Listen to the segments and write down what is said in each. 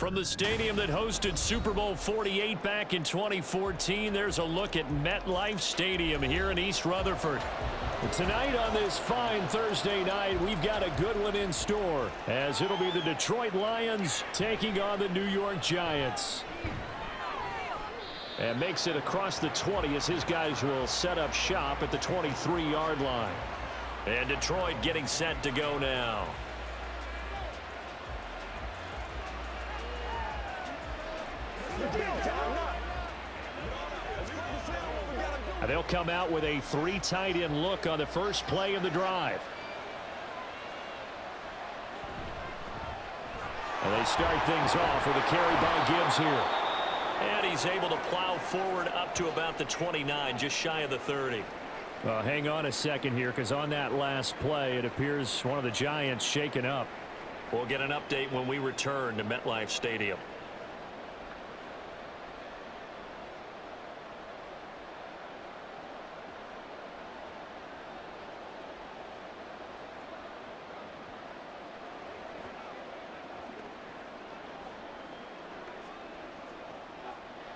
From the stadium that hosted Super Bowl 48 back in 2014, there's a look at MetLife Stadium here in East Rutherford. Tonight on this fine Thursday night, we've got a good one in store, as it'll be the Detroit Lions taking on the New York Giants. And makes it across the 20 as his guys will set up shop at the 23-yard line. And Detroit getting set to go now. And they'll come out with a 3 tight end look on the first play of the drive. And they start things off with a carry by Gibbs here. And he's able to plow forward up to about the 29, just shy of the 30. Hang on a second here, because on that last play, it appears one of the Giants shaken up. We'll get an update when we return to MetLife Stadium.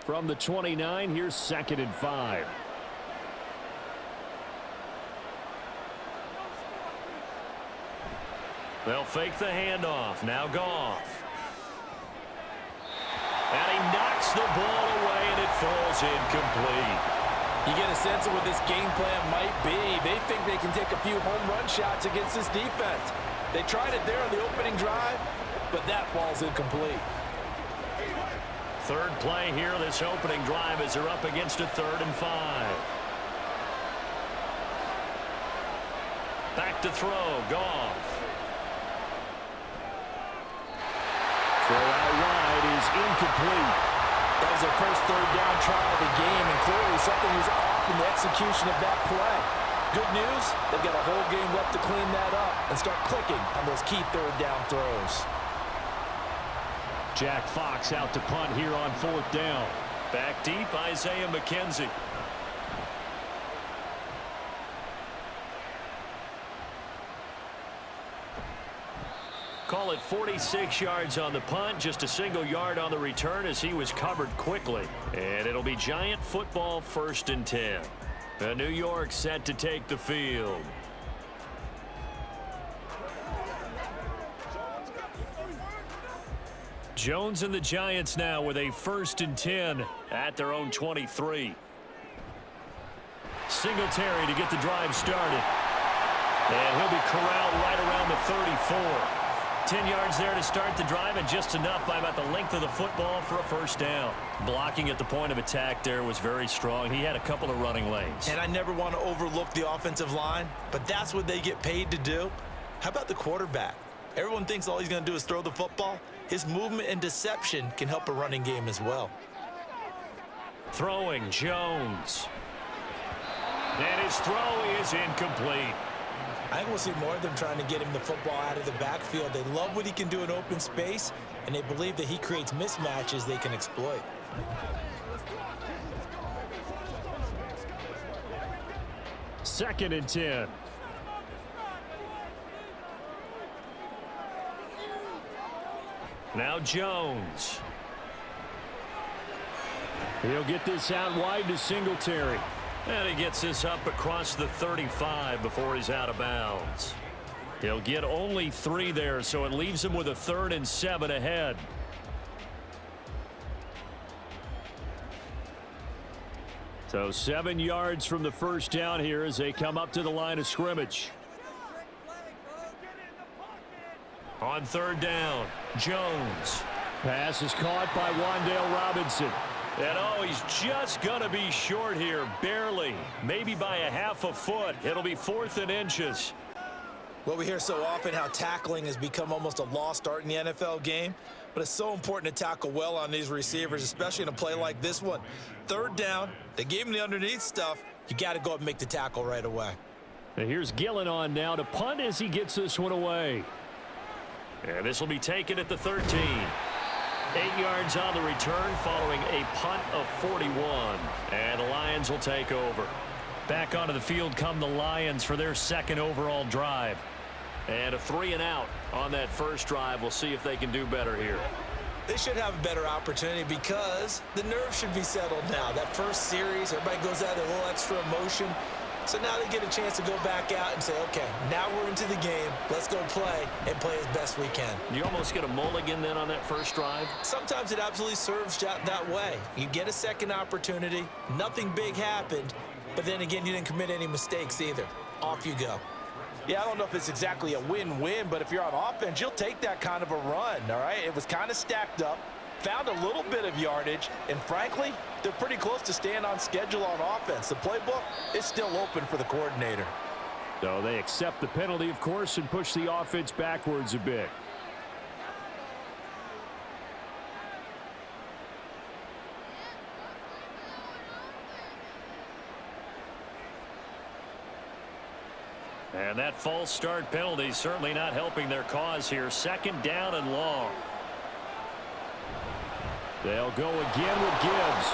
From the 29, here's 2nd and 5. They'll fake the handoff. Now Goff. And he knocks the ball away, and it falls incomplete. You get a sense of what this game plan might be. They think they can take a few home run shots against this defense. They tried it there on the opening drive, but that falls incomplete. Third play here, this opening drive, as they're up against a 3rd and 5. Back to throw, Goff. Throw out wide is incomplete. That was their first 3rd down try of the game, and clearly something was off in the execution of that play. Good news, they've got a whole game left to clean that up and start clicking on those key 3rd down throws. Jack Fox out to punt here on 4th down. Back deep, Isaiah McKenzie. Call it 46 yards on the punt, just a single yard on the return as he was covered quickly. And it'll be Giant football, 1st and 10. New York set to take the field. Jones and the Giants now with a 1st and 10 at their own 23. Singletary to get the drive started. And he'll be corralled right around the 34. 10 yards there to start the drive, and just enough by about the length of the football for a 1st down. Blocking at the point of attack there was very strong. He had a couple of running lanes. And I never want to overlook the offensive line, but that's what they get paid to do. How about the quarterback? Everyone thinks all he's going to do is throw the football. His movement and deception can help a running game as well. Throwing, Jones. And his throw is incomplete. I think we'll see more of them trying to get him the football out of the backfield. They love what he can do in open space, and they believe that he creates mismatches they can exploit. Second and 10. Now Jones. He'll get this out wide to Singletary. And he gets this up across the 35 before he's out of bounds. He'll get only 3 there, so it leaves him with a 3rd and 7 ahead. So 7 yards from the 1st down here as they come up to the line of scrimmage. On 3rd down, Jones. Pass is caught by Wan'Dale Robinson. And he's just going to be short here, barely, maybe by a half a foot. It'll be 4th and inches. Well, we hear so often how tackling has become almost a lost art in the NFL game, but it's so important to tackle well on these receivers, especially in a play like this one. 3rd down, they gave him the underneath stuff. You got to go up and make the tackle right away. And here's Gillen on now to punt as he gets this one away. And this will be taken at the 13. 8 yards on the return following a punt of 41. And the Lions will take over. Back onto the field come the Lions for their 2nd overall drive. And a 3 and out on that first drive. We'll see if they can do better here. They should have a better opportunity because the nerves should be settled now. That first series, everybody goes out with a little extra emotion. So now they get a chance to go back out and say, okay, now we're into the game. Let's go play and play as best we can. You almost get a mulligan then on that first drive? Sometimes it absolutely serves that way. You get a second opportunity. Nothing big happened. But then again, you didn't commit any mistakes either. Off you go. Yeah, I don't know if it's exactly a win-win, but if you're on offense, you'll take that kind of a run, all right? It was kind of stacked up, found a little bit of yardage, and frankly, they're pretty close to staying on schedule on offense. The playbook is still open for the coordinator. So they accept the penalty, of course, and push the offense backwards a bit. And that false start penalty certainly not helping their cause here. Second down and long. They'll go again with Gibbs.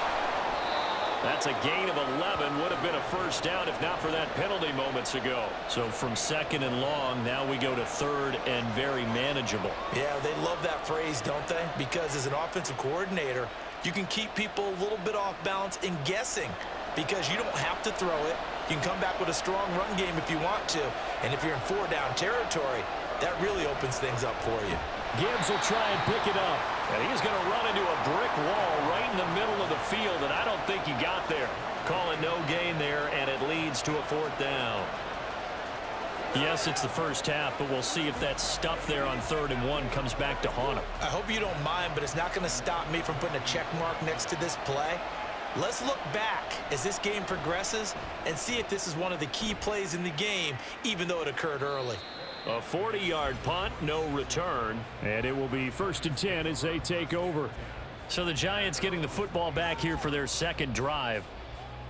That's a gain of 11. Would have been a first down if not for that penalty moments ago. So from second and long, now we go to third and very manageable. Yeah, they love that phrase, don't they? Because as an offensive coordinator, you can keep people a little bit off balance and guessing because you don't have to throw it. You can come back with a strong run game if you want to. And if you're in four-down territory, that really opens things up for you. Gibbs will try and pick it up. And he's going to run into a brick wall right in the middle of the field, and I don't think he got there. Call it no gain there, and it leads to a fourth down. Yes, it's the first half, but we'll see if that stuff there on 3rd and 1 comes back to haunt him. I hope you don't mind, but it's not going to stop me from putting a check mark next to this play. Let's look back as this game progresses and see if this is one of the key plays in the game, even though it occurred early. A 40-yard punt, no return. And it will be 1st and 10 as they take over. So the Giants getting the football back here for their second drive.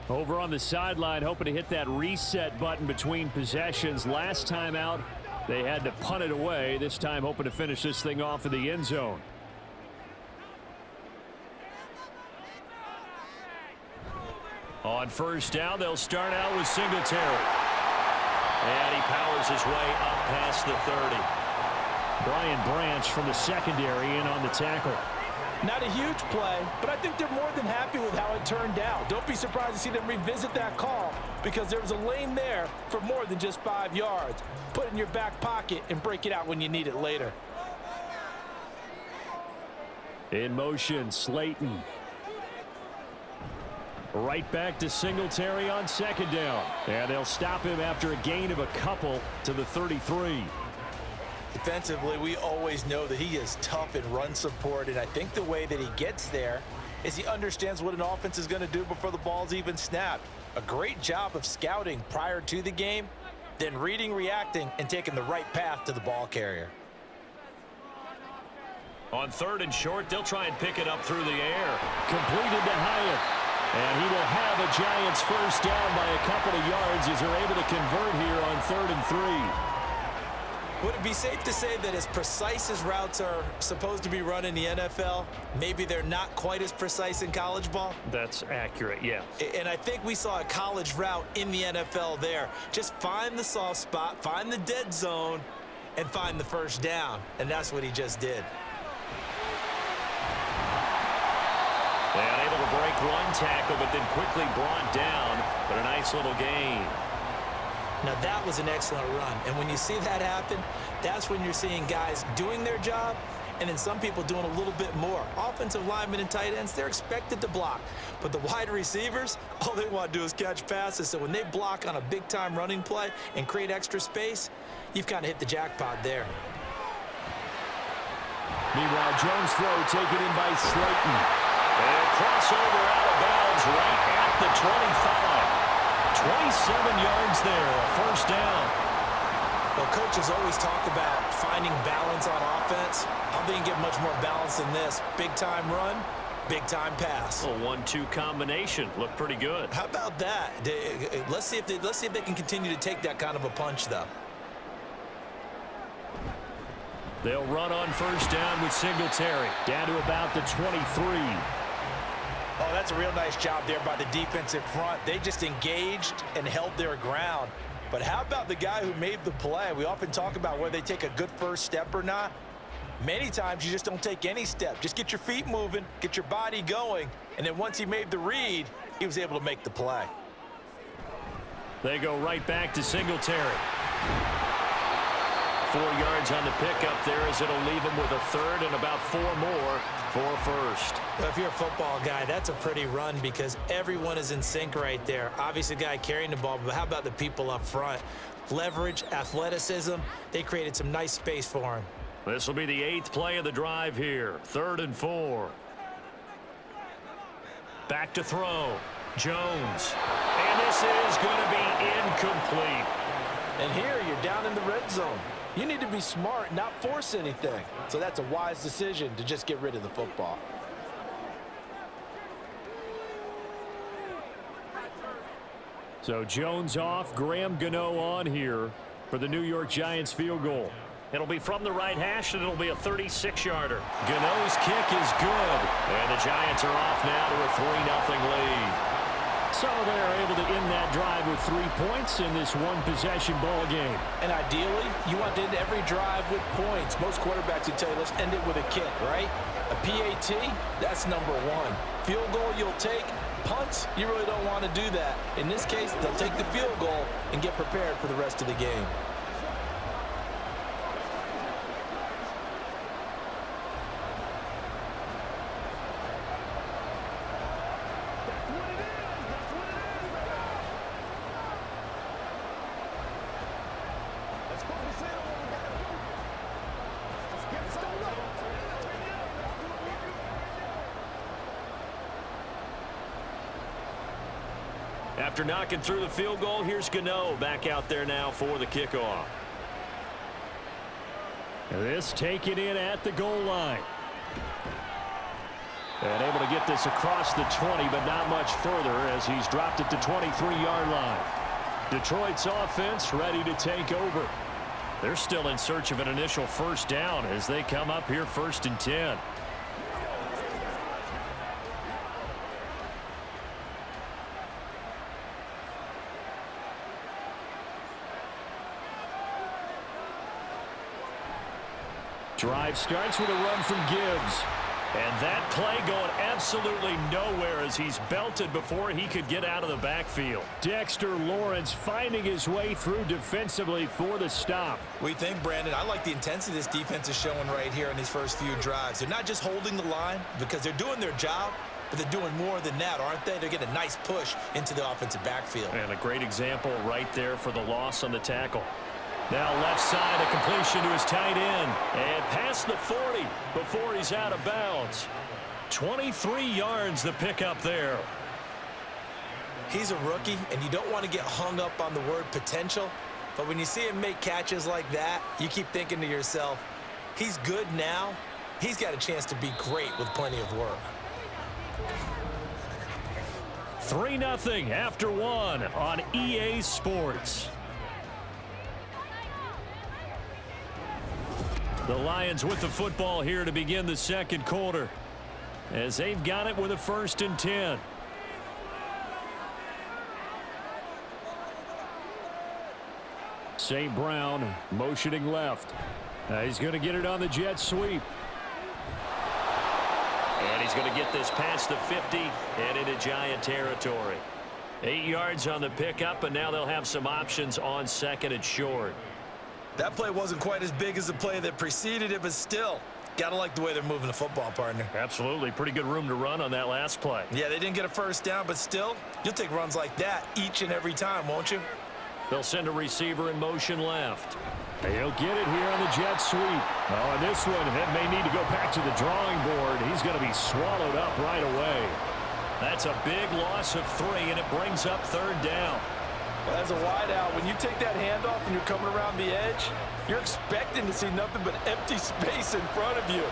Over on the sideline, hoping to hit that reset button between possessions. Last time out, they had to punt it away. This time hoping to finish this thing off in the end zone. On first down, they'll start out with Singletary. And he powers his way up past the 30. Brian Branch from the secondary in on the tackle. Not a huge play, but I think they're more than happy with how it turned out. Don't be surprised to see them revisit that call because there was a lane there for more than just 5 yards. Put it in your back pocket and break it out when you need it later. In motion, Slayton. Right back to Singletary on second down. And they'll stop him after a gain of a couple to the 33. Defensively, we always know that he is tough in run support, and I think the way that he gets there is he understands what an offense is going to do before the ball's even snapped. A great job of scouting prior to the game, then reading, reacting, and taking the right path to the ball carrier. On 3rd and short, they'll try and pick it up through the air. Completed to Hyatt. And he will have a Giants first down by a couple of yards as they're able to convert here on 3rd and 3. Would it be safe to say that as precise as routes are supposed to be run in the NFL, maybe they're not quite as precise in college ball? That's accurate, yeah. And I think we saw a college route in the NFL there. Just find the soft spot, find the dead zone, and find the first down. And that's what he just did. And able to break one tackle, but then quickly brought down. But a nice little gain. Now that was an excellent run. And when you see that happen, that's when you're seeing guys doing their job and then some people doing a little bit more. Offensive linemen and tight ends, they're expected to block. But the wide receivers, all they want to do is catch passes. So when they block on a big-time running play and create extra space, you've kind of hit the jackpot there. Meanwhile, Jones' throw taken in by Slayton. And crossover out of bounds right at the 25. 27 yards there, a first down. Well, coaches always talk about finding balance on offense. I don't think you get much more balance than this. Big-time run, big-time pass. A 1-2 combination. Looked pretty good. How about that? Let's see if they can continue to take that kind of a punch, though. They'll run on first down with Singletary. Down to about the 23. Oh, that's a real nice job there by the defensive front. They just engaged and held their ground. But how about the guy who made the play? We often talk about whether they take a good first step or not. Many times you just don't take any step. Just get your feet moving, get your body going, and then once he made the read, he was able to make the play. They go right back to Singletary. 4 yards on the pickup there as it'll leave him with a third and about 4 more for first. Well, if you're a football guy, that's a pretty run because everyone is in sync right there. Obviously, the guy carrying the ball, but how about the people up front? Leverage, athleticism, they created some nice space for him. This will be the 8th play of the drive here. 3rd and 4. Back to throw. Jones. And this is going to be incomplete. And here you're down in the red zone. You need to be smart, not force anything. So that's a wise decision to just get rid of the football. So Jones off, Graham Gano on here for the New York Giants field goal. It'll be from the right hash, and it'll be a 36-yarder. Gano's kick is good. And the Giants are off now to a 3-0 lead. So they're able to end that drive with 3 points in this one-possession ball game. And ideally, you want to end every drive with points. Most quarterbacks would tell you, let's end it with a kick, right? A PAT, that's number 1. Field goal you'll take. Punts, you really don't want to do that. In this case, they'll take the field goal and get prepared for the rest of the game. After knocking through the field goal, here's Gano back out there now for the kickoff. This taken in at the goal line. And able to get this across the 20, but not much further as he's dropped it to 23-yard line. Detroit's offense ready to take over. They're still in search of an initial first down as they come up here 1st and 10. Drive starts with a run from Gibbs. And that play going absolutely nowhere as he's belted before he could get out of the backfield. Dexter Lawrence finding his way through defensively for the stop. We think, Brandon, I like the intensity this defense is showing right here in these first few drives. They're not just holding the line because they're doing their job, but they're doing more than that, aren't they? They're getting a nice push into the offensive backfield. And a great example right there for the loss on the tackle. Now left side, a completion to his tight end. And past the 40 before he's out of bounds. 23 yards the pickup there. He's a rookie, and you don't want to get hung up on the word potential. But when you see him make catches like that, you keep thinking to yourself, he's good now. He's got a chance to be great with plenty of work. 3-0 after 1 on EA Sports. The Lions with the football here to begin the second quarter as they've got it with a 1st and 10. St. Brown motioning left. He's going to get it on the jet sweep. And he's going to get this past the 50 and into Giant territory. 8 yards on the pickup, and now they'll have some options on 2nd and short. That play wasn't quite as big as the play that preceded it, but still, gotta like the way they're moving the football, partner. Absolutely. Pretty good room to run on that last play. Yeah, they didn't get a first down, but still, you'll take runs like that each and every time, won't you? They'll send a receiver in motion left. He'll get it here on the jet sweep. Oh, and this one, it may need to go back to the drawing board. He's going to be swallowed up right away. That's a big loss of 3, and it brings up 3rd down. Well, as a wideout, when you take that handoff and you're coming around the edge, you're expecting to see nothing but empty space in front of you.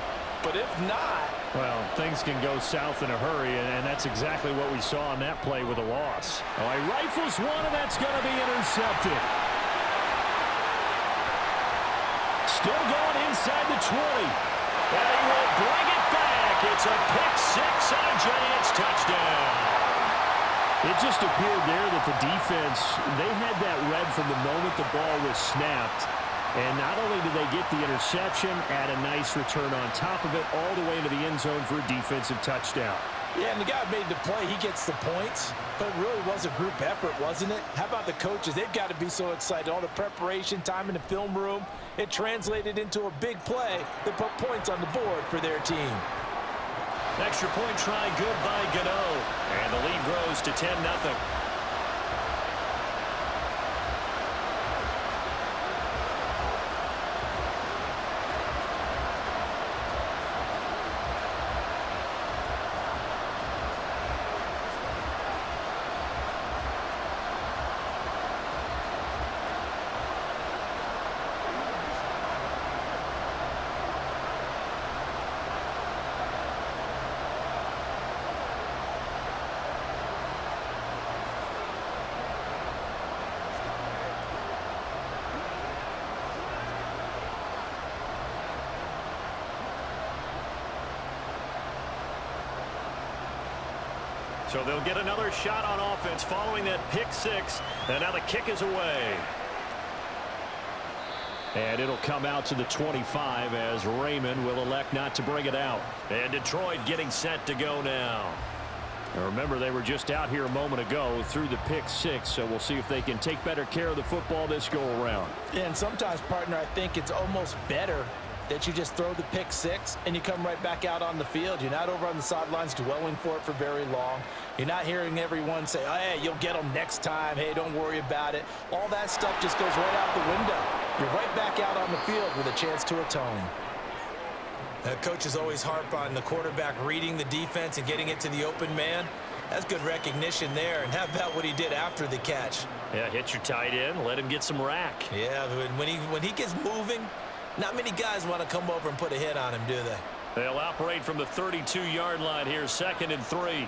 But if not... Well, things can go south in a hurry, and that's exactly what we saw on that play with a loss. Oh, he rifles one, and that's going to be intercepted. Still going inside the 20. And he will bring it back. It's a pick 6 and a Giants touchdown. It just appeared there that the defense, they had that read from the moment the ball was snapped. And not only did they get the interception, add a nice return on top of it, all the way into the end zone for a defensive touchdown. Yeah, and the guy made the play. He gets the points, but it really was a group effort, wasn't it? How about the coaches? They've got to be so excited. All the preparation, time in the film room, it translated into a big play that put points on the board for their team. Extra point try good by Gano. And the lead grows to 10-0. So they'll get another shot on offense following that pick six. And now the kick is away. And it'll come out to the 25 as Raymond will elect not to bring it out. And Detroit getting set to go now. Now remember, they were just out here a moment ago through the pick six, so we'll see if they can take better care of the football this go around. Yeah, and sometimes, partner, I think it's almost better that you just throw the pick six and you come right back out on the field. You're not over on the sidelines dwelling for it for very long. You're not hearing everyone say, oh, hey, you'll get them next time. Hey, don't worry about it. All that stuff just goes right out the window. You're right back out on the field with a chance to atone. Coaches always harp on the quarterback reading the defense and getting it to the open man. That's good recognition there. And how about what he did after the catch? Yeah, hit your tight end, let him get some rack. Yeah, when he gets moving, not many guys want to come over and put a hit on him, do they? They'll operate from the 32-yard line here, 2nd and 3.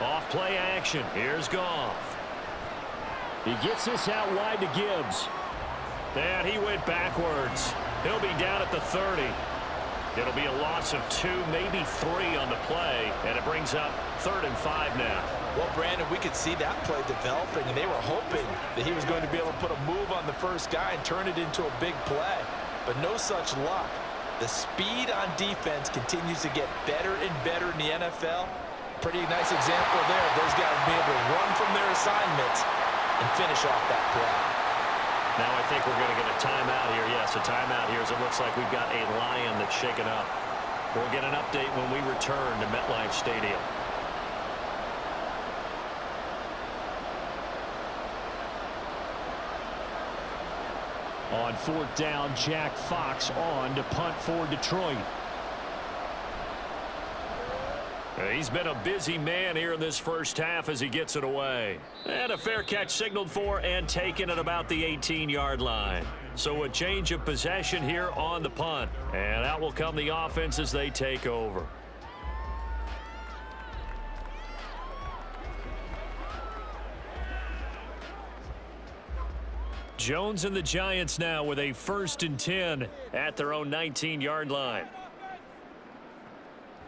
Off play action. Here's Goff. He gets this out wide to Gibbs. And he went backwards. He'll be down at the 30. It'll be a loss of 2, maybe 3 on the play, and it brings up 3rd and 5 now. Well, Brandon, we could see that play developing, and they were hoping that he was going to be able to put a move on the first guy and turn it into a big play. But no such luck. The speed on defense continues to get better and better in the NFL. Pretty nice example there of those guys being able to run from their assignments and finish off that play. Now I think we're going to get a timeout here. Yes, a timeout here as it looks like we've got a Lion that's shaken up. We'll get an update when we return to MetLife Stadium. On 4th down, Jack Fox on to punt for Detroit. He's been a busy man here in this first half as he gets it away. And a fair catch signaled for and taken at about the 18-yard line. So a change of possession here on the punt. And out will come the offense as they take over. Jones and the Giants now with a 1st and 10 at their own 19-yard line.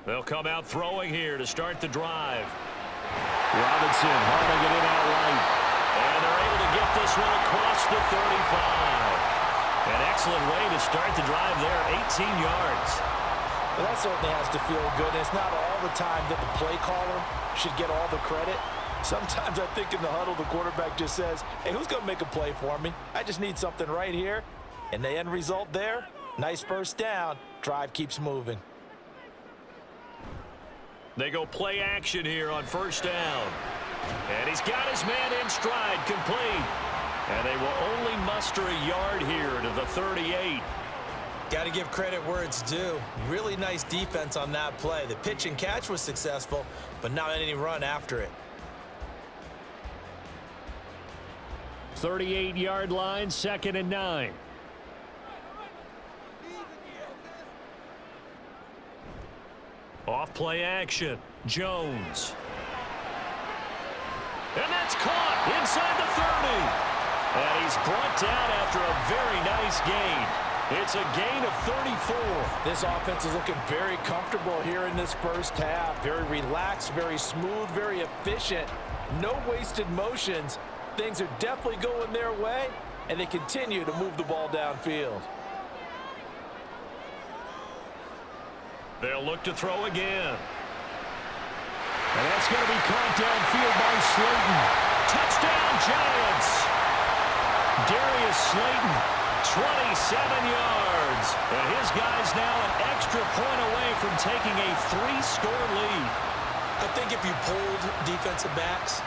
They'll come out throwing here to start the drive. Robinson hauling it in outright. And they're able to get this one across the 35. An excellent way to start the drive there, 18 yards. Well, that certainly has to feel good. It's not all the time that the play caller should get all the credit. Sometimes I think in the huddle, the quarterback just says, hey, who's going to make a play for me? I just need something right here. And the end result there, nice first down. Drive keeps moving. They go play action here on 1st down. And he's got his man in stride, complete. And they will only muster a yard here to the 38. Got to give credit where it's due. Really nice defense on that play. The pitch and catch was successful, but not any run after it. 38-yard line, 2nd and 9. Off play action. Jones. And that's caught inside the 30. And he's brought down after a very nice gain. It's a gain of 34. This offense is looking very comfortable here in this first half. Very relaxed, very smooth, very efficient. No wasted motions. Things are definitely going their way. and they continue to move the ball downfield. They'll look to throw again. And that's going to be caught downfield by Slayton. Touchdown, Giants. Darius Slayton, 27 yards. And his guy's now an extra point away from taking a 3-score lead. I think if you polled defensive backs,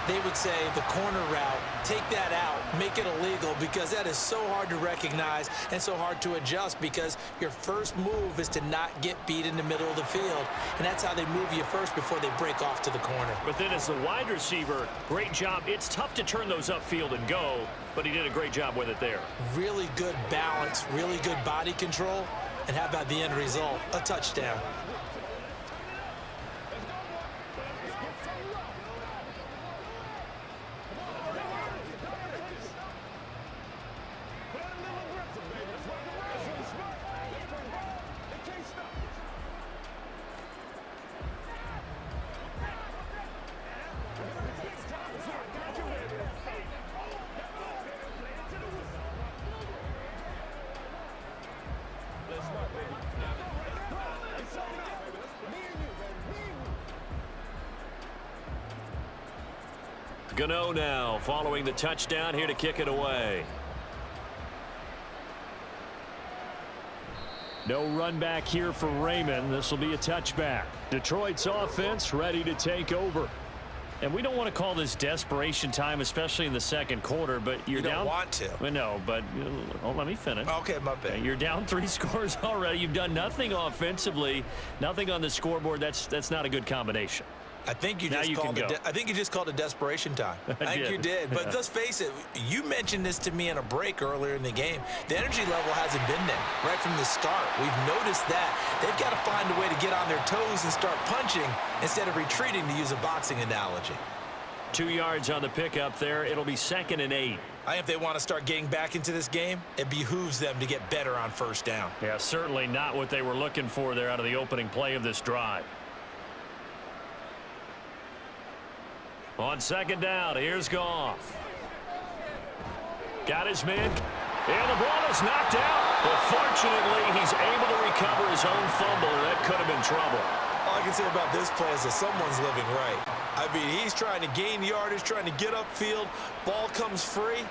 they would say the corner route, take that out, make it illegal, because that is so hard to recognize and so hard to adjust, because your first move is to not get beat in the middle of the field, and that's how they move you first before they break off to the corner. But then as the wide receiver, great job. It's tough to turn those upfield and go, but he did a great job with it there. Really good balance, really good body control, and how about the end result? A touchdown. Gano now following the touchdown here to kick it away. No run back here for Raymond. This will be a touchback. Detroit's offense ready to take over. And we don't want to call this desperation time, especially in the second quarter, but you're You don't down. want to. I know, but let me finish. Okay, my bad. You're down 3 scores already. You've done nothing offensively, nothing on the scoreboard. That's not a good combination. I think you Now just you called can it. go. I think you just called it desperation time. I think you did. But let's face it. You mentioned this to me in a break earlier in the game. The energy level hasn't been there right from the start. We've noticed that they've got to find a way to get on their toes and start punching instead of retreating, to use a boxing analogy. 2 yards on the pickup there. It'll be 2nd and 8. I think if they want to start getting back into this game, it behooves them to get better on first down. Yeah, certainly not what they were looking for there out of the opening play of this drive. On 2nd down, here's Goff. Got his man, and the ball is knocked out. But fortunately, he's able to recover his own fumble, and that could have been trouble. All I can say about this play is that someone's living right. I mean, he's trying to gain yardage, trying to get upfield. Ball comes free.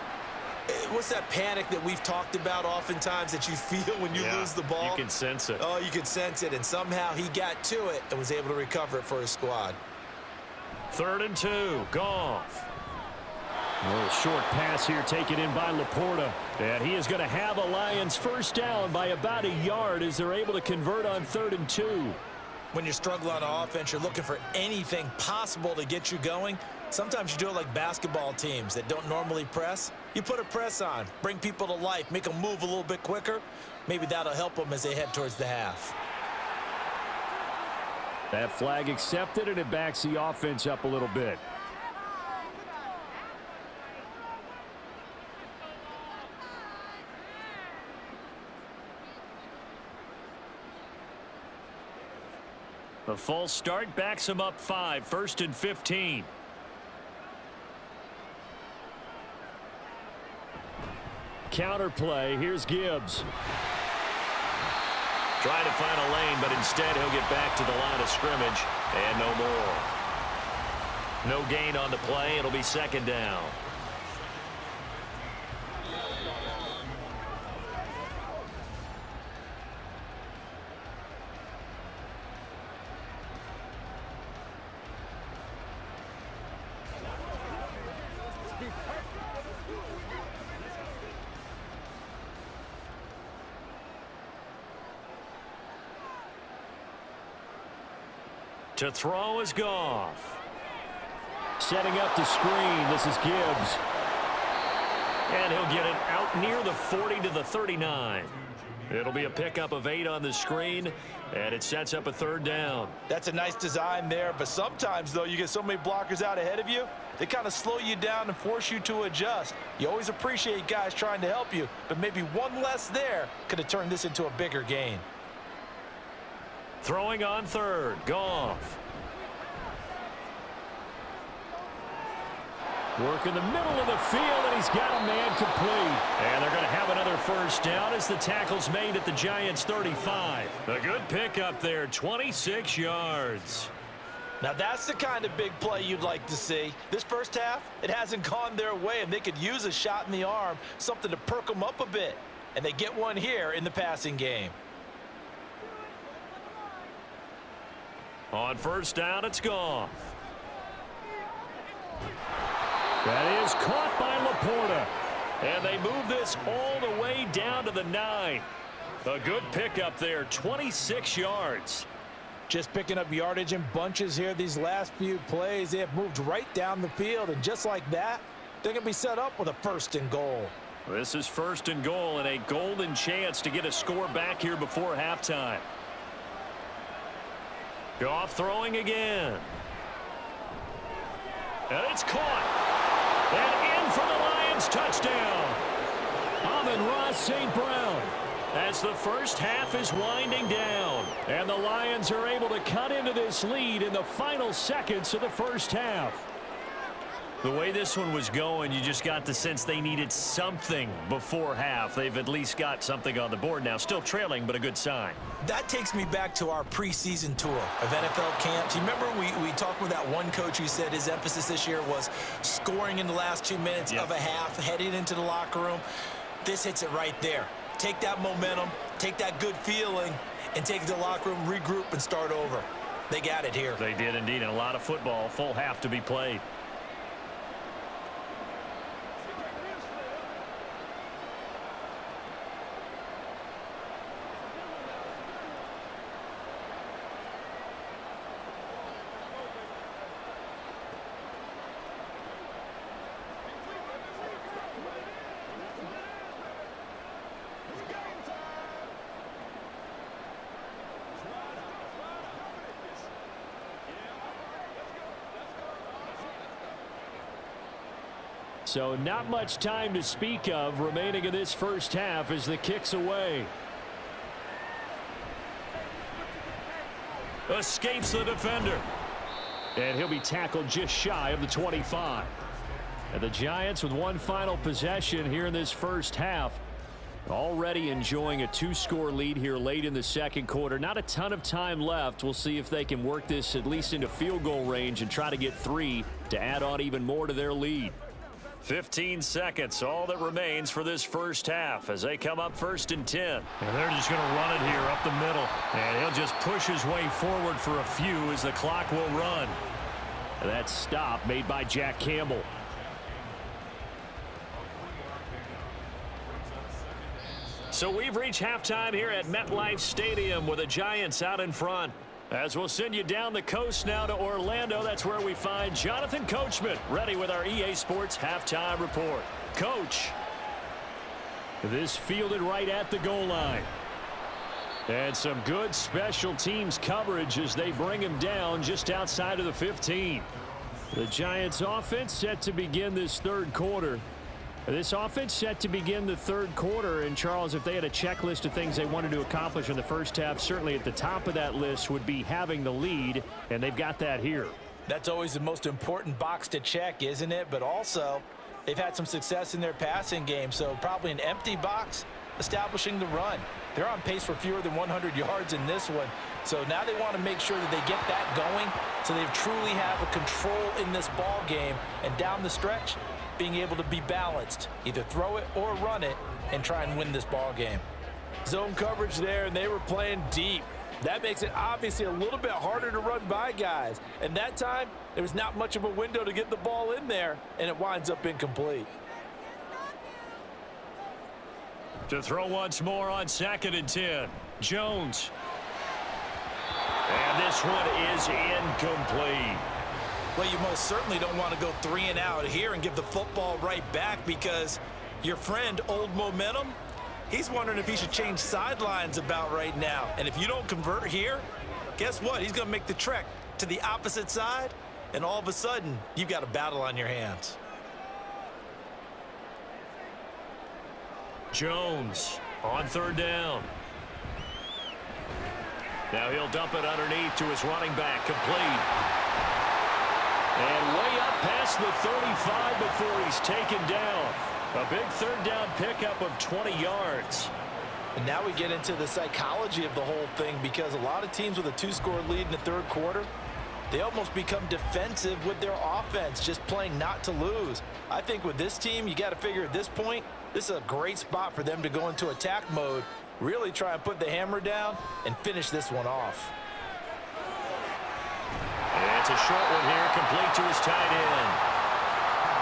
What's that panic that we've talked about oftentimes that you feel when you lose the ball? You can sense it. Oh, you can sense it, and somehow he got to it and was able to recover it for his squad. 3rd and 2, Goff. A little short pass here taken in by Laporta. And he is going to have a Lions first down by about a yard as they're able to convert on 3rd and 2. When you're struggling on offense, you're looking for anything possible to get you going. Sometimes you do it like basketball teams that don't normally press. You put a press on, bring people to life, make them move a little bit quicker. Maybe that'll help them as they head towards the half. That flag accepted, and it backs the offense up a little bit. The false start backs him up 5, 1st and 15. Counter play. Here's Gibbs. Trying to find a lane, but instead he'll get back to the line of scrimmage, and no more. No gain on the play. It'll be 2nd down. To throw is Goff. Setting up the screen. This is Gibbs. And he'll get it out near the 40 to the 39. It'll be a pickup of 8 on the screen, and it sets up a 3rd down. That's a nice design there, but sometimes, though, you get so many blockers out ahead of you, they kind of slow you down and force you to adjust. You always appreciate guys trying to help you, but maybe one less there could have turned this into a bigger gain. Throwing on 3rd, Goff. Work in the middle of the field, and he's got a man complete. And they're going to have another first down as the tackle's made at the Giants' 35. A good pickup there, 26 yards. Now that's the kind of big play you'd like to see. This first half, it hasn't gone their way, and they could use a shot in the arm, something to perk them up a bit. And they get one here in the passing game. On first down, it's Goff. That is caught by Laporta. And they move this all the way down to the 9. A good pickup there, 26 yards. Just picking up yardage in bunches here these last few plays. They have moved right down the field, and just like that, they're going to be set up with a 1st and goal. This is 1st and goal and a golden chance to get a score back here before halftime. Goff throwing again. And it's caught. And in for the Lions, touchdown. Amon-Ra St. Brown. As the first half is winding down. And the Lions are able to cut into this lead in the final seconds of the first half. The way this one was going, you just got the sense they needed something before half. They've at least got something on the board now. Still trailing, but a good sign. That takes me back to our preseason tour of NFL camps. You remember we talked with that one coach who said his emphasis this year was scoring in the last 2 minutes of a half, heading into the locker room. This hits it right there. Take that momentum, take that good feeling, and take it to the locker room, regroup, and start over. They got it here. They did indeed, and a lot of football, full half to be played. So not much time to speak of remaining in this first half as the kick's away. Escapes the defender. And he'll be tackled just shy of the 25. And the Giants with one final possession here in this first half. Already enjoying a 2-score lead here late in the second quarter. Not a ton of time left. We'll see if they can work this at least into field goal range and try to get 3 to add on even more to their lead. 15 seconds, all that remains for this first half as they come up 1st and 10. And they're just going to run it here up the middle. And he'll just push his way forward for a few as the clock will run. And that stop made by Jack Campbell. So we've reached halftime here at MetLife Stadium with the Giants out in front. As we'll send you down the coast now to Orlando, that's where we find Jonathan Coachman ready with our EA Sports halftime report. Coach. This fielded right at the goal line. And some good special teams coverage as they bring him down just outside of the 15. The Giants offense set to begin this third quarter. This offense set to begin the third quarter, and Charles, if they had a checklist of things they wanted to accomplish in the first half, certainly at the top of that list would be having the lead, and they've got that here. That's always the most important box to check, isn't it? But also, they've had some success in their passing game, so probably an empty box establishing the run. They're on pace for fewer than 100 yards in this one, so now they want to make sure that they get that going so they truly have a control in this ball game, and down the stretch, being able to be balanced, either throw it or run it, and try and win this ball game. Zone coverage there, and they were playing deep. That makes it obviously a little bit harder to run by guys. And that time, there was not much of a window to get the ball in there, and it winds up incomplete. To throw once more on 2nd and 10. Jones. And this one is incomplete. Well, you most certainly don't want to go 3 and out here and give the football right back because your friend, Old Momentum, he's wondering if he should change sidelines about right now. And if you don't convert here, guess what? He's going to make the trek to the opposite side, and all of a sudden, you've got a battle on your hands. Jones on 3rd down. Now he'll dump it underneath to his running back, complete. And way up past the 35 before he's taken down. A big third down pickup of 20 yards. And now we get into the psychology of the whole thing, because a lot of teams with a 2-score lead in the third quarter, they almost become defensive with their offense, just playing not to lose. I think with this team, you got to figure at this point, this is a great spot for them to go into attack mode, really try and put the hammer down and finish this one off. And it's a short one here, complete to his tight end.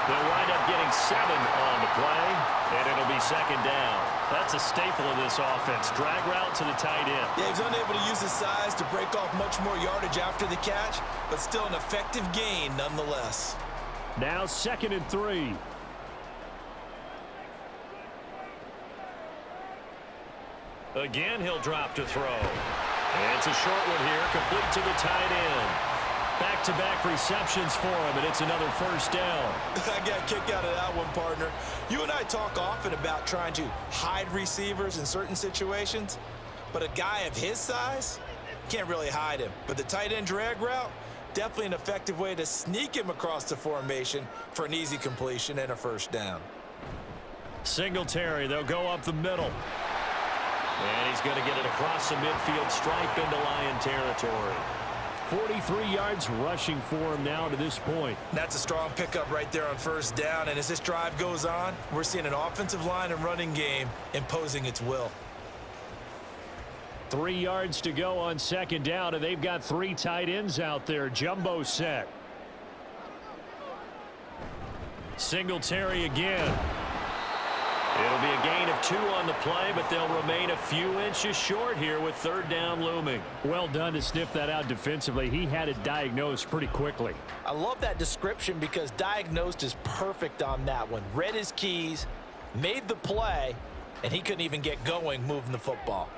They'll wind up getting 7 on the play, and it'll be second down. That's a staple of this offense. Drag route to the tight end. Yeah, he's unable to use his size to break off much more yardage after the catch, but still an effective gain nonetheless. Now 2nd and 3. Again, he'll drop to throw. And it's a short one here, complete to the tight end. Back-to-back receptions for him, and it's another first down. I got a kick out of that one, partner. You and I talk often about trying to hide receivers in certain situations, but a guy of his size can't really hide him. But the tight end drag route, definitely an effective way to sneak him across the formation for an easy completion and a first down. Singletary, they'll go up the middle. And he's going to get it across the midfield stripe into Lion territory. 43 yards rushing for him now to this point. That's a strong pickup right there on first down. And as this drive goes on, we're seeing an offensive line and running game imposing its will. 3 yards to go on second down, and they've got 3 tight ends out there. Jumbo set. Singletary again. It'll be a gain of 2 on the play, but they'll remain a few inches short here with third down looming. Well done to sniff that out defensively. He had it diagnosed pretty quickly. I love that description, because diagnosed is perfect on that one. Read his keys, made the play, and he couldn't even get going moving the football.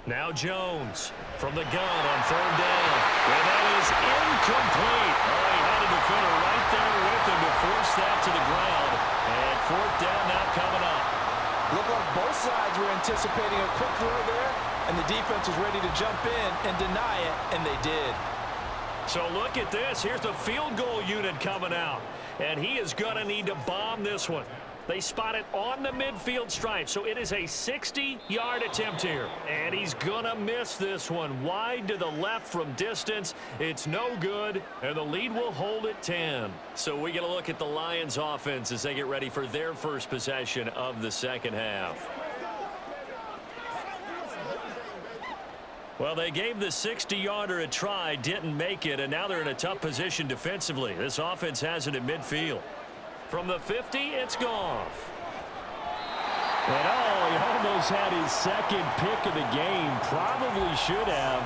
Now Jones from the gun on third down. And that is incomplete. Oh, he had a defender right there with him to force that to the ground. And fourth down now coming up. Looked like both sides were anticipating a quick throw there, and the defense was ready to jump in and deny it, and they did. So look at this. Here's the field goal unit coming out. And he is going to need to bomb this one. They spot it on the midfield stripe, so it is a 60-yard attempt here. And he's going to miss this one. Wide to the left from distance. It's no good, and the lead will hold at 10. So we get a look at the Lions offense as they get ready for their first possession of the second half. Well, they gave the 60-yarder a try, didn't make it, and now they're in a tough position defensively. This offense has it at midfield. From the 50, it's Goff. And oh, he almost had his second pick of the game. Probably should have.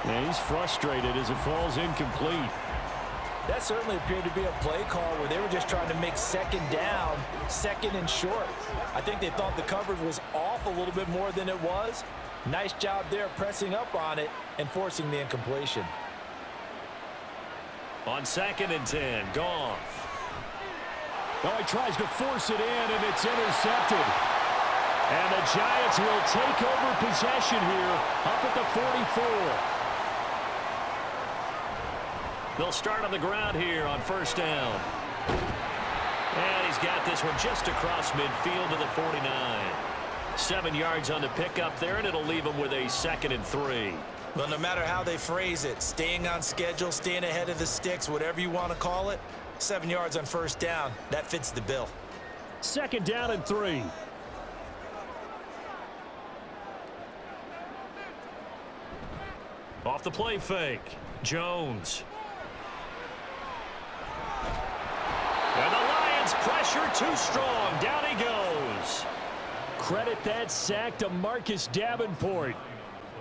And he's frustrated as it falls incomplete. That certainly appeared to be a play call where they were just trying to make second down, second and short. I think they thought the coverage was off a little bit more than it was. Nice job there pressing up on it and forcing the incompletion. On 2nd and 10, Goff. Oh, he tries to force it in, and it's intercepted. And the Giants will take over possession here up at the 44. They'll start on the ground here on first down. And he's got this one just across midfield to the 49. 7 yards on the pickup there, and it'll leave him with a 2nd and 3. Well, no matter how they phrase it, staying on schedule, staying ahead of the sticks, whatever you want to call it, 7 yards on first down, that fits the bill. 2nd down and 3. Off the play fake, Jones. And the Lions pressure too strong. Down he goes. Credit that sack to Marcus Davenport.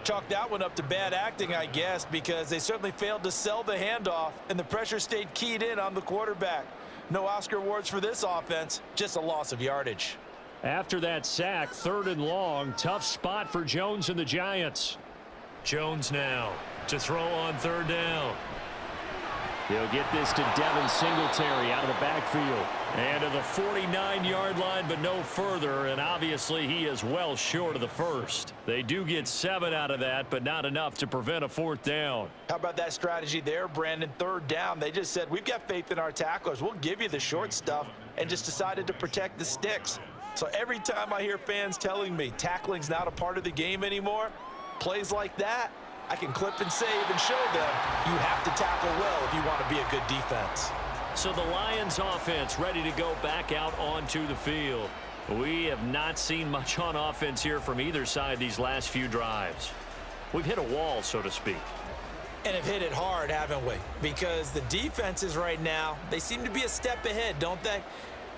Chalk that one up to bad acting, I guess, because they certainly failed to sell the handoff, and the pressure stayed keyed in on the quarterback. No Oscar awards for this offense, just a loss of yardage. After that sack, 3rd and long, tough spot for Jones and the Giants. Jones now to throw on 3rd down. He'll get this to Devin Singletary out of the backfield. And to the 49-yard line, but no further, and obviously he is well short of the first. They do get 7 out of that, but not enough to prevent a 4th down. How about that strategy there, Brandon? 3rd down, they just said, we've got faith in our tacklers. We'll give you the short stuff, and just decided to protect the sticks. So every time I hear fans telling me tackling's not a part of the game anymore, plays like that, I can clip and save and show them you have to tackle well if you want to be a good defense. So the Lions offense ready to go back out onto the field. We have not seen much on offense here from either side these last few drives. We've hit a wall, so to speak. And have hit it hard, haven't we? Because the defenses right now, they seem to be a step ahead, don't they?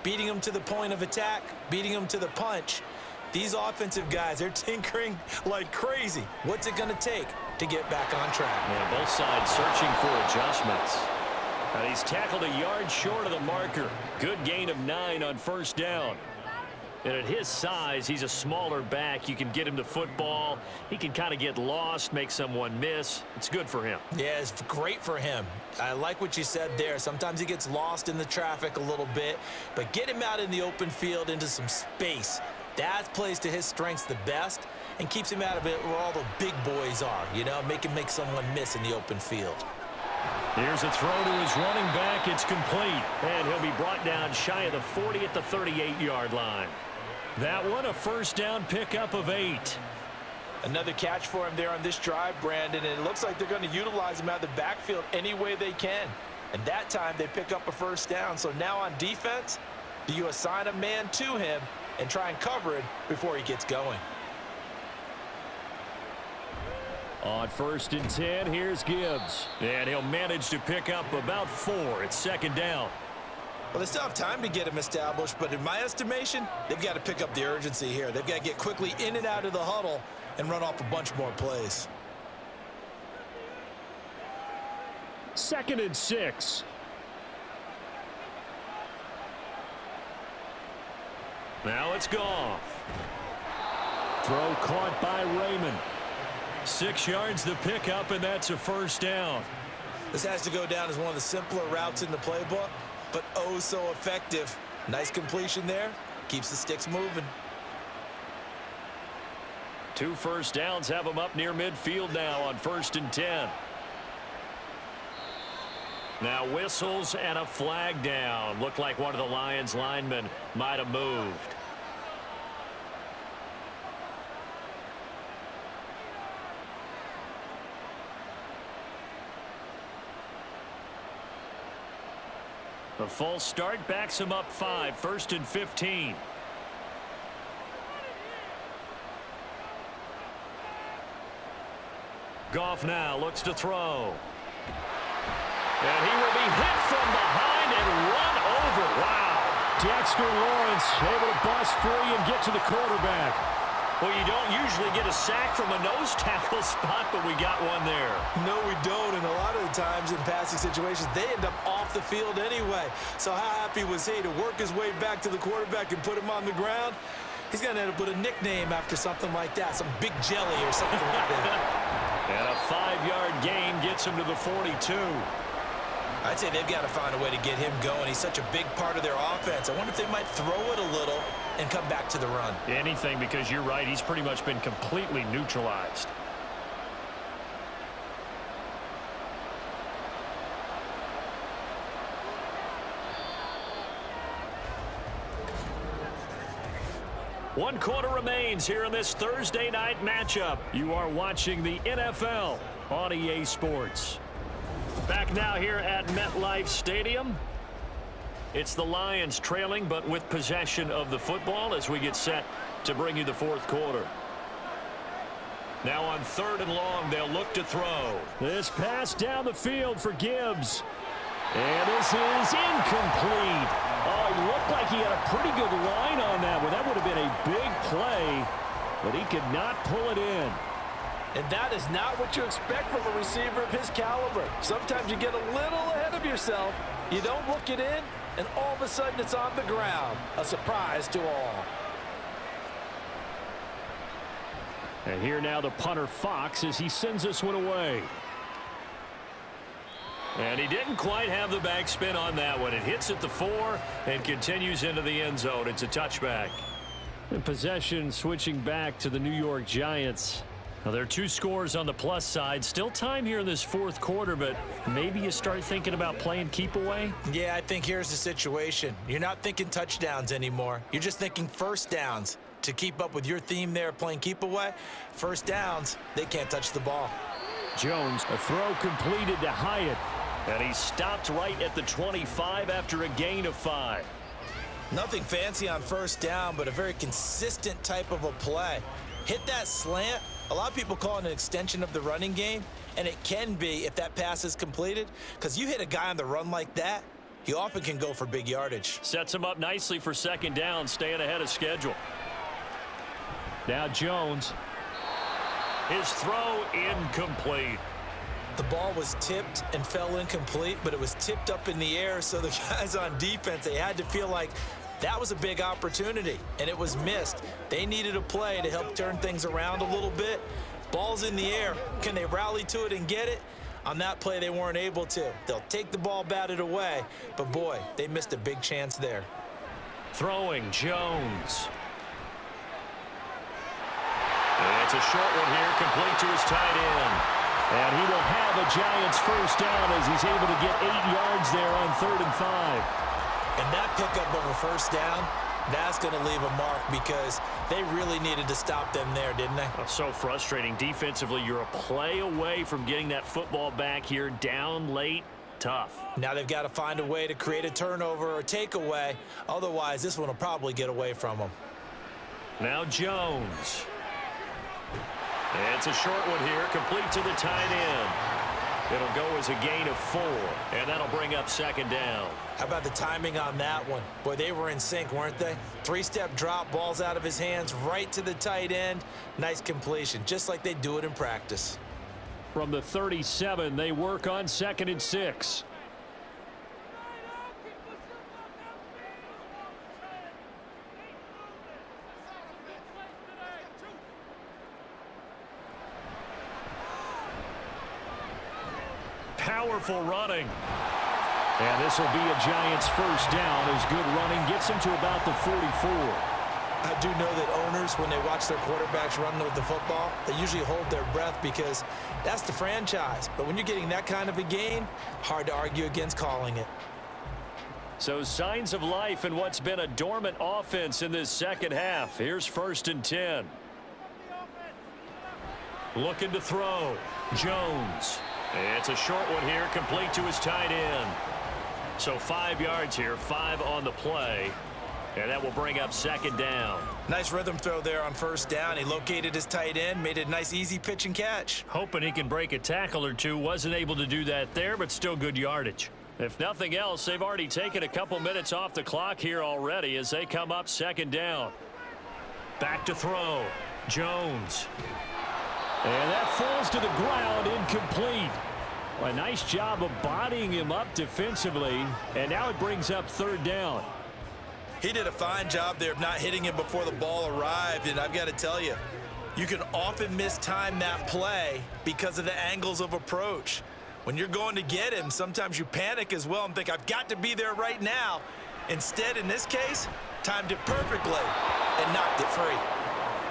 Beating them to the point of attack, beating them to the punch. These offensive guys, they're tinkering like crazy. What's it going to take to get back on track? Yeah, both sides searching for adjustments. And he's tackled a yard short of the marker. Good gain of 9 on 1st down. And at his size, he's a smaller back. You can get him to football. He can kind of get lost, make someone miss. It's good for him. Yeah, it's great for him. I like what you said there. Sometimes he gets lost in the traffic a little bit, but get him out in the open field into some space. That plays to his strengths the best and keeps him out of it where all the big boys are, you know, make someone miss in the open field. Here's a throw to his running back. It's complete. And he'll be brought down shy of the 40 at the 38-yard line. That one a 1st down pickup of 8. Another catch for him there on this drive, Brandon, and it looks like they're going to utilize him out of the backfield any way they can. And that time they pick up a 1st down. So now on defense, do you assign a man to him and try and cover it before he gets going? On 1st and 10, here's Gibbs. And he'll manage to pick up about 4. It's 2nd down. Well, they still have time to get him established, but in my estimation, they've got to pick up the urgency here. They've got to get quickly in and out of the huddle and run off a bunch more plays. 2nd and 6. Now it's Goff. Throw caught by Raymond. 6 yards the pickup, and that's a 1st down. This has to go down as one of the simpler routes in the playbook, but oh so effective. Nice completion there. Keeps the sticks moving. 2 first downs have him up near midfield now on 1st and 10. Now whistles and a flag down. Looked like one of the Lions linemen might have moved. The false start backs him up 5, 1st and 15. Goff now looks to throw. And he will be hit from behind and run over. Wow. Dexter Lawrence able to bust free and get to the quarterback. Well, you don't usually get a sack from a nose tackle spot, but we got one there. No, we don't, and a lot of the times in passing situations, they end up off the field anyway. So how happy was he to work his way back to the quarterback and put him on the ground? He's going to end up with a nickname after something like that, some big jelly or something like that. And a 5-yard gain gets him to the 42. I'd say they've got to find a way to get him going. He's such a big part of their offense. I wonder if they might throw it a little and come back to the run. Anything, because you're right, he's pretty much been completely neutralized. One quarter remains here in this Thursday night matchup. You are watching the NFL on EA Sports. Back now here at MetLife Stadium. It's the Lions trailing, but with possession of the football as we get set to bring you the fourth quarter. Now on 3rd and long, they'll look to throw. This pass down the field for Gibbs. And this is incomplete. Oh, it looked like he had a pretty good line on that one. That would have been a big play, but he could not pull it in. And that is not what you expect from a receiver of his caliber. Sometimes you get a little ahead of yourself. You don't look it in, and all of a sudden it's on the ground. A surprise to all. And here now the punter Fox as he sends this one away. And he didn't quite have the backspin on that one. It hits at the 4 and continues into the end zone. It's a touchback. And possession switching back to the New York Giants. Now, there are 2 scores on the plus side. Still time here in this 4th quarter, but maybe you start thinking about playing keep away? Yeah, I think here's the situation. You're not thinking touchdowns anymore. You're just thinking first downs. To keep up with your theme there playing keep away, first downs, they can't touch the ball. Jones, a throw completed to Hyatt. And he stopped right at the 25 after a gain of 5. Nothing fancy on first down, but a very consistent type of a play. Hit that slant. A lot of people call it an extension of the running game, and it can be if that pass is completed, because you hit a guy on the run like that, he often can go for big yardage. Sets him up nicely for second down, staying ahead of schedule. Now Jones. His throw incomplete. The ball was tipped and fell incomplete, but it was tipped up in the air, so the guys on defense, they had to feel like that was a big opportunity, and it was missed. They needed a play to help turn things around a little bit. Ball's in the air. Can they rally to it and get it? On that play, they weren't able to. They'll take the ball batted away, but boy, they missed a big chance there. Throwing Jones. And it's a short one here, complete to his tight end. And he will have a Giants first down as he's able to get 8 yards there on 3rd and 5. And that pickup of a first down, that's going to leave a mark because they really needed to stop them there, didn't they? Oh, so frustrating. Defensively, you're a play away from getting that football back here, down late. Tough. Now they've got to find a way to create a turnover or takeaway. Otherwise, this one will probably get away from them. Now Jones. It's a short one here, complete to the tight end. It'll go as a gain of 4, and that'll bring up second down. How about the timing on that one? Boy, they were in sync, weren't they? 3-step drop, ball's out of his hands, right to the tight end. Nice completion, just like they do it in practice. From the 37, they work on 2nd and 6. Powerful running. And this will be a Giants first down as good running gets him to about the 44. I do know that owners, when they watch their quarterbacks run with the football, they usually hold their breath because that's the franchise. But when you're getting that kind of a gain, hard to argue against calling it. So signs of life in what's been a dormant offense in this second half. Here's 1st and 10. Looking to throw. Jones. It's a short one here, complete to his tight end. So 5 yards here, 5 on the play. And that will bring up second down. Nice rhythm throw there on first down. He located his tight end, made it a nice easy pitch and catch. Hoping he can break a tackle or two. Wasn't able to do that there, but still good yardage. If nothing else, they've already taken a couple minutes off the clock here already as they come up second down. Back to throw. Jones. And that falls to the ground, incomplete. A nice job of bodying him up defensively, and now it brings up 3rd down. He did a fine job there of not hitting him before the ball arrived, and I've got to tell you, you can often mistime that play because of the angles of approach. When you're going to get him, sometimes you panic as well and think, I've got to be there right now. Instead, in this case, timed it perfectly and knocked it free.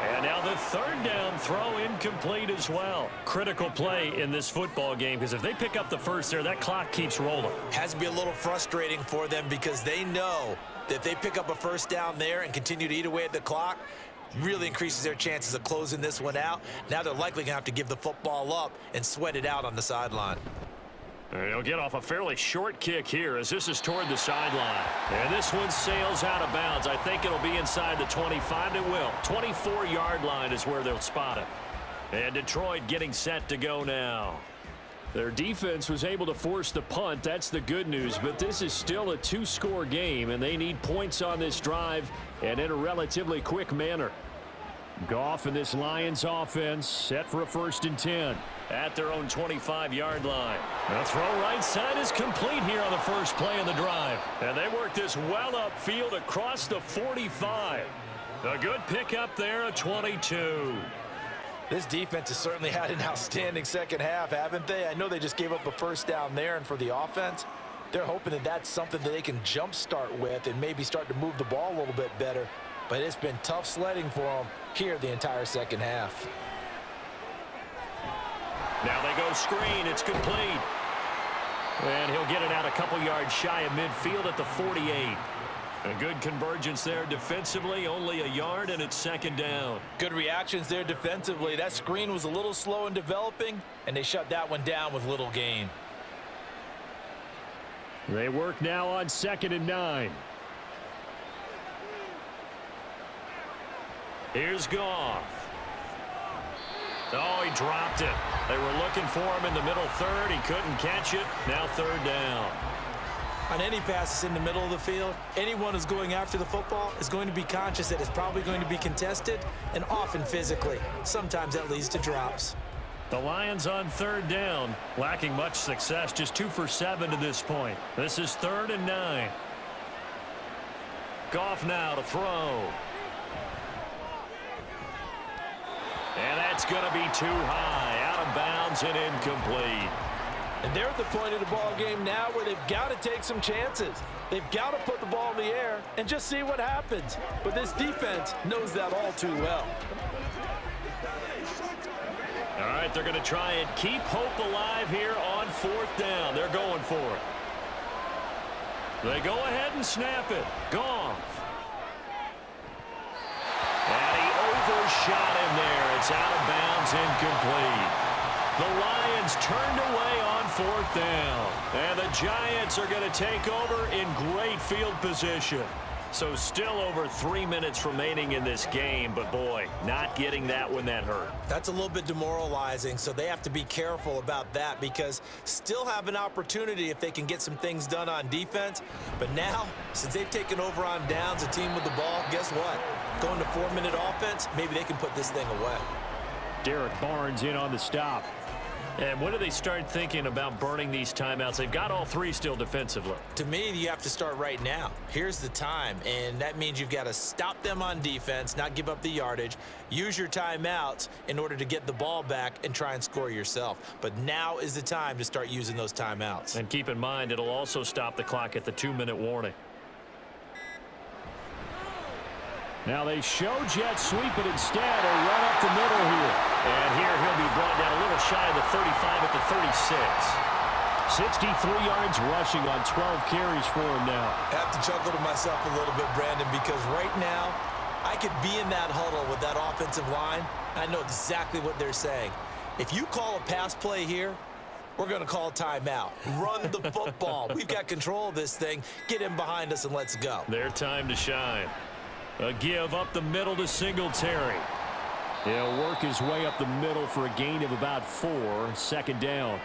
And now the 3rd down throw incomplete as well. Critical play in this football game because if they pick up the first there, that clock keeps rolling. Has to be a little frustrating for them because they know that if they pick up a first down there and continue to eat away at the clock, really increases their chances of closing this one out. Now they're likely going to have to give the football up and sweat it out on the sideline. He'll get off a fairly short kick here as this is toward the sideline. And this one sails out of bounds. I think it'll be inside the 25. It will. 24-yard line is where they'll spot it. And Detroit getting set to go now. Their defense was able to force the punt. That's the good news. But this is still a 2-score game, and they need points on this drive and in a relatively quick manner. Goff and this Lions offense set for a 1st and 10. At their own 25-yard line. The throw right side is complete here on the first play of the drive. And they work this well upfield across the 45. A good pickup there, a 22. This defense has certainly had an outstanding second half, haven't they? I know they just gave up a first down there, and for the offense, they're hoping that that's something that they can jumpstart with and maybe start to move the ball a little bit better. But it's been tough sledding for them here the entire second half. Now they go screen. It's complete. And he'll get it out a couple yards shy of midfield at the 48. A good convergence there defensively, only a yard, and it's second down. Good reactions there defensively. That screen was a little slow in developing, and they shut that one down with little gain. They work now on 2nd and 9. Here's Goff. Oh, he dropped it. They were looking for him in the middle third. He couldn't catch it. Now third down. On any passes in the middle of the field, anyone who's going after the football is going to be conscious that it's probably going to be contested, and often physically. Sometimes that leads to drops. The Lions on third down, lacking much success, just 2 for 7 to this point. This is 3rd and 9. Goff now to throw. And that's going to be too high, out of bounds and incomplete. And they're at the point of the ball game now where they've got to take some chances. They've got to put the ball in the air and just see what happens. But this defense knows that all too well. All right, they're going to try and keep hope alive here on 4th down. They're going for it. They go ahead and snap it. Goff. And he overshot him there. It's out of bounds, incomplete. The Lions turned away on 4th down. And the Giants are going to take over in great field position. So still over 3 minutes remaining in this game, but boy, not getting that when that hurt. That's a little bit demoralizing, so they have to be careful about that because still have an opportunity if they can get some things done on defense. But now, since they've taken over on downs, a team with the ball, guess what? Going to 4-minute offense, maybe they can put this thing away. Derek Barnes in on the stop. And when do they start thinking about burning these timeouts? They've got all 3 still defensively. To me, you have to start right now. Here's the time, and that means you've got to stop them on defense, not give up the yardage, use your timeouts in order to get the ball back and try and score yourself. But now is the time to start using those timeouts. And keep in mind, it'll also stop the clock at the 2-minute warning. Now they show jet sweep, but instead a run up the middle here. And here he'll be brought down a little shy of the 35 at the 36. 63 yards rushing on 12 carries for him now. I have to chuckle to myself a little bit, Brandon, because right now I could be in that huddle with that offensive line. I know exactly what they're saying. If you call a pass play here, we're going to call timeout. Run the football. We've got control of this thing. Get him behind us and let's go. Their time to shine. A give up the middle to Singletary. He'll work his way up the middle for a gain of about 4. 2nd down.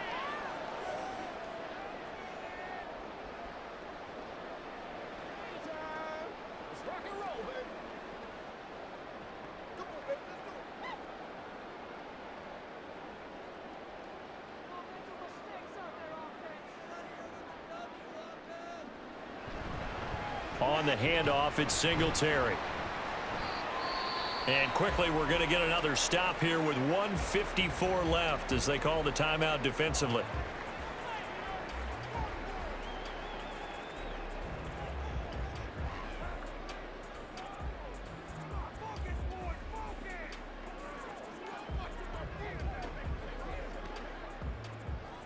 On the handoff, it's Singletary. And quickly, we're going to get another stop here with 1:54 left as they call the timeout defensively.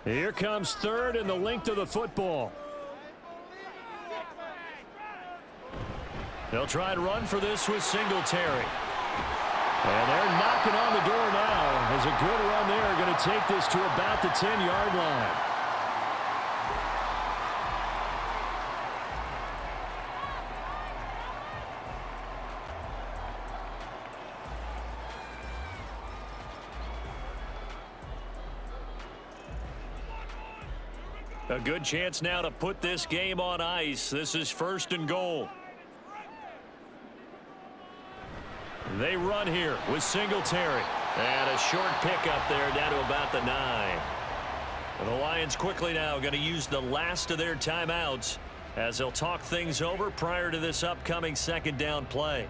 Here comes 3rd and the length of the football. They'll try and run for this with Singletary. And they're knocking on the door now. As a good run there, going to take this to about the 10-yard line. A good chance now to put this game on ice. This is 1st and goal. They run here with Singletary. And a short pickup there down to about the 9. The Lions quickly now going to use the last of their timeouts as they'll talk things over prior to this upcoming 2nd down play.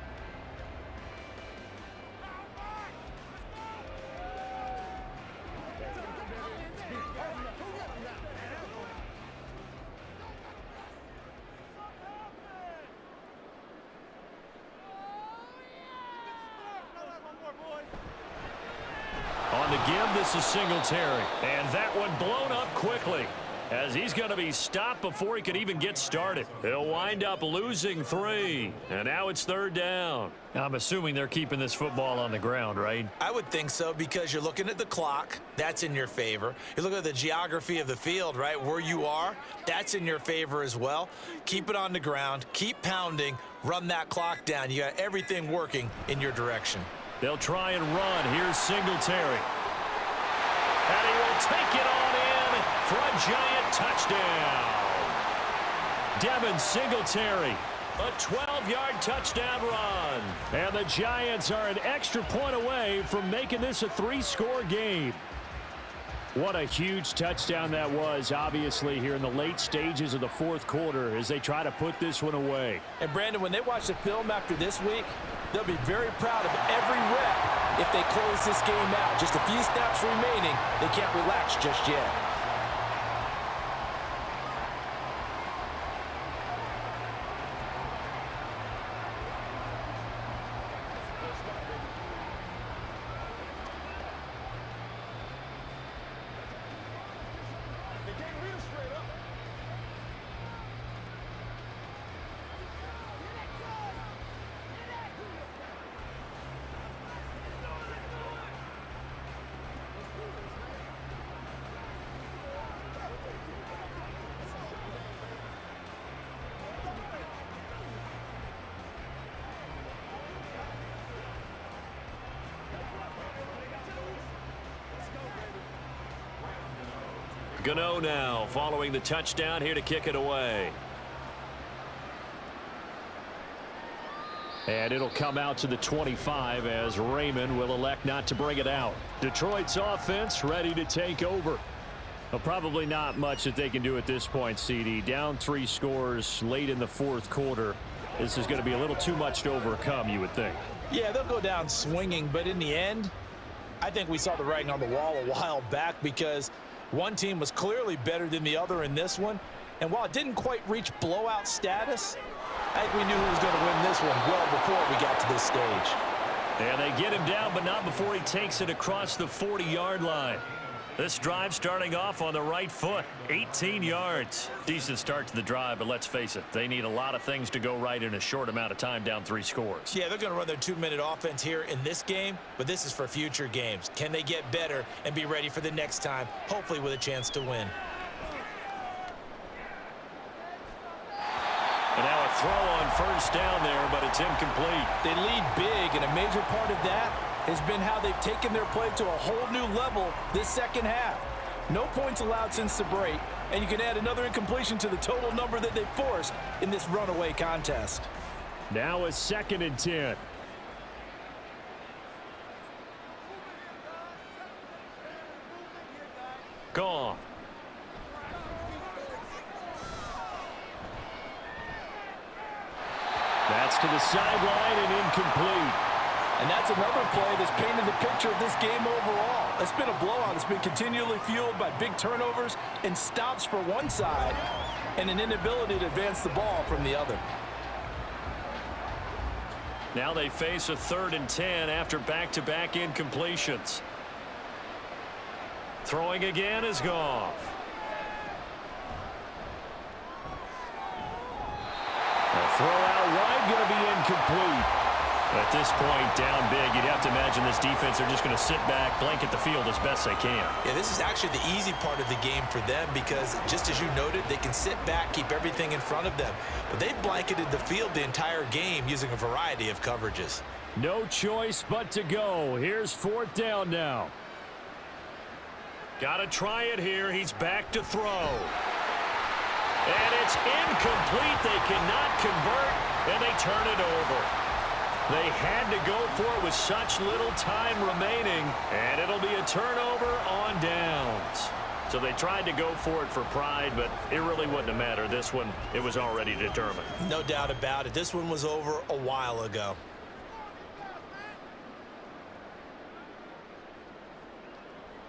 give. This is Singletary. And that one blown up quickly, as he's going to be stopped before he could even get started. He'll wind up losing 3. And now it's 3rd down. I'm assuming they're keeping this football on the ground, right? I would think so, because you're looking at the clock. That's in your favor. You look at the geography of the field, right? Where you are, that's in your favor as well. Keep it on the ground. Keep pounding. Run that clock down. You got everything working in your direction. They'll try and run. Here's Singletary. And he will take it on in for a giant touchdown. Devin Singletary, a 12-yard touchdown run. And the Giants are an extra point away from making this a 3-score game. What a huge touchdown that was, obviously, here in the late stages of the 4th quarter as they try to put this one away. And, Brandon, when they watch the film after this week, they'll be very proud of every rep if they close this game out. Just a few snaps remaining. They can't relax just yet. Gano now following the touchdown here to kick it away. And it'll come out to the 25 as Raymond will elect not to bring it out. Detroit's offense ready to take over. Well, probably not much that they can do at this point, CD. Down 3 scores late in the 4th quarter. This is going to be a little too much to overcome, you would think. Yeah, they'll go down swinging, but in the end, I think we saw the writing on the wall a while back, because one team was clearly better than the other in this one. And while it didn't quite reach blowout status, I think we knew who was going to win this one well before we got to this stage. And they get him down, but not before he takes it across the 40-yard line. This drive starting off on the right foot, 18 yards. Decent start to the drive, but let's face it, they need a lot of things to go right in a short amount of time, down 3 scores. Yeah, they're going to run their 2-minute offense here in this game, but this is for future games. Can they get better and be ready for the next time, hopefully with a chance to win? And now a throw on 1st down there, but it's incomplete. They lead big, and a major part of that has been how they've taken their play to a whole new level this second half. No points allowed since the break, and you can add another incompletion to the total number that they forced in this runaway contest. Now a 2nd and 10. Goff. That's to the sideline and incomplete. And that's another play that's painted the picture of this game overall. It's been a blowout. It's been continually fueled by big turnovers and stops for one side and an inability to advance the ball from the other. Now they face a 3rd and 10 after back-to-back incompletions. Throwing again is Goff. A throw out wide, going to be incomplete. At this point, down big, you'd have to imagine this defense are just going to sit back, blanket the field as best they can. Yeah, this is actually the easy part of the game for them, because just as you noted, they can sit back, keep everything in front of them. But they've blanketed the field the entire game using a variety of coverages. No choice but to go. Here's 4th down now. Got to try it here. He's back to throw. And it's incomplete. They cannot convert, and they turn it over. They had to go for it with such little time remaining, and it'll be a turnover on downs. So they tried to go for it for pride, but it really wouldn't have mattered. This one, it was already determined. No doubt about it. This one was over a while ago.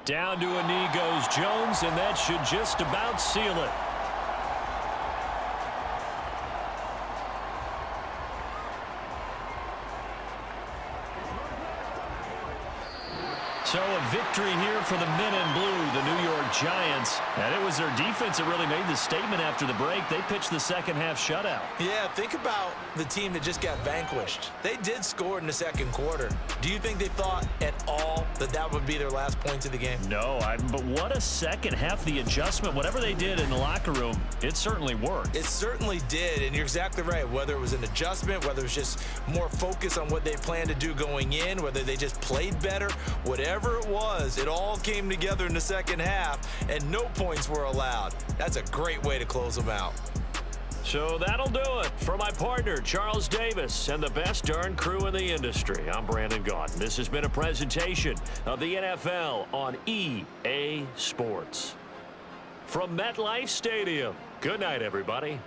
Down to a knee goes Jones, and that should just about seal it. So a victory here for the men in blue, the New York Giants. And it was their defense that really made the statement after the break. They pitched the second half shutout. Yeah, think about the team that just got vanquished. They did score in the second quarter. Do you think they thought at all that that would be their last points of the game? No, but what a second half. The adjustment, whatever they did in the locker room, it certainly worked. It certainly did, and you're exactly right. Whether it was an adjustment, whether it was just more focus on what they planned to do going in, whether they just played better, whatever it was, it all came together in the second half, and no points were allowed. That's a great way to close them out. So that'll do it for my partner, Charles Davis, and the best darn crew in the industry. I'm Brandon Gaudin. This has been a presentation of the NFL on EA Sports. From MetLife Stadium, good night, everybody.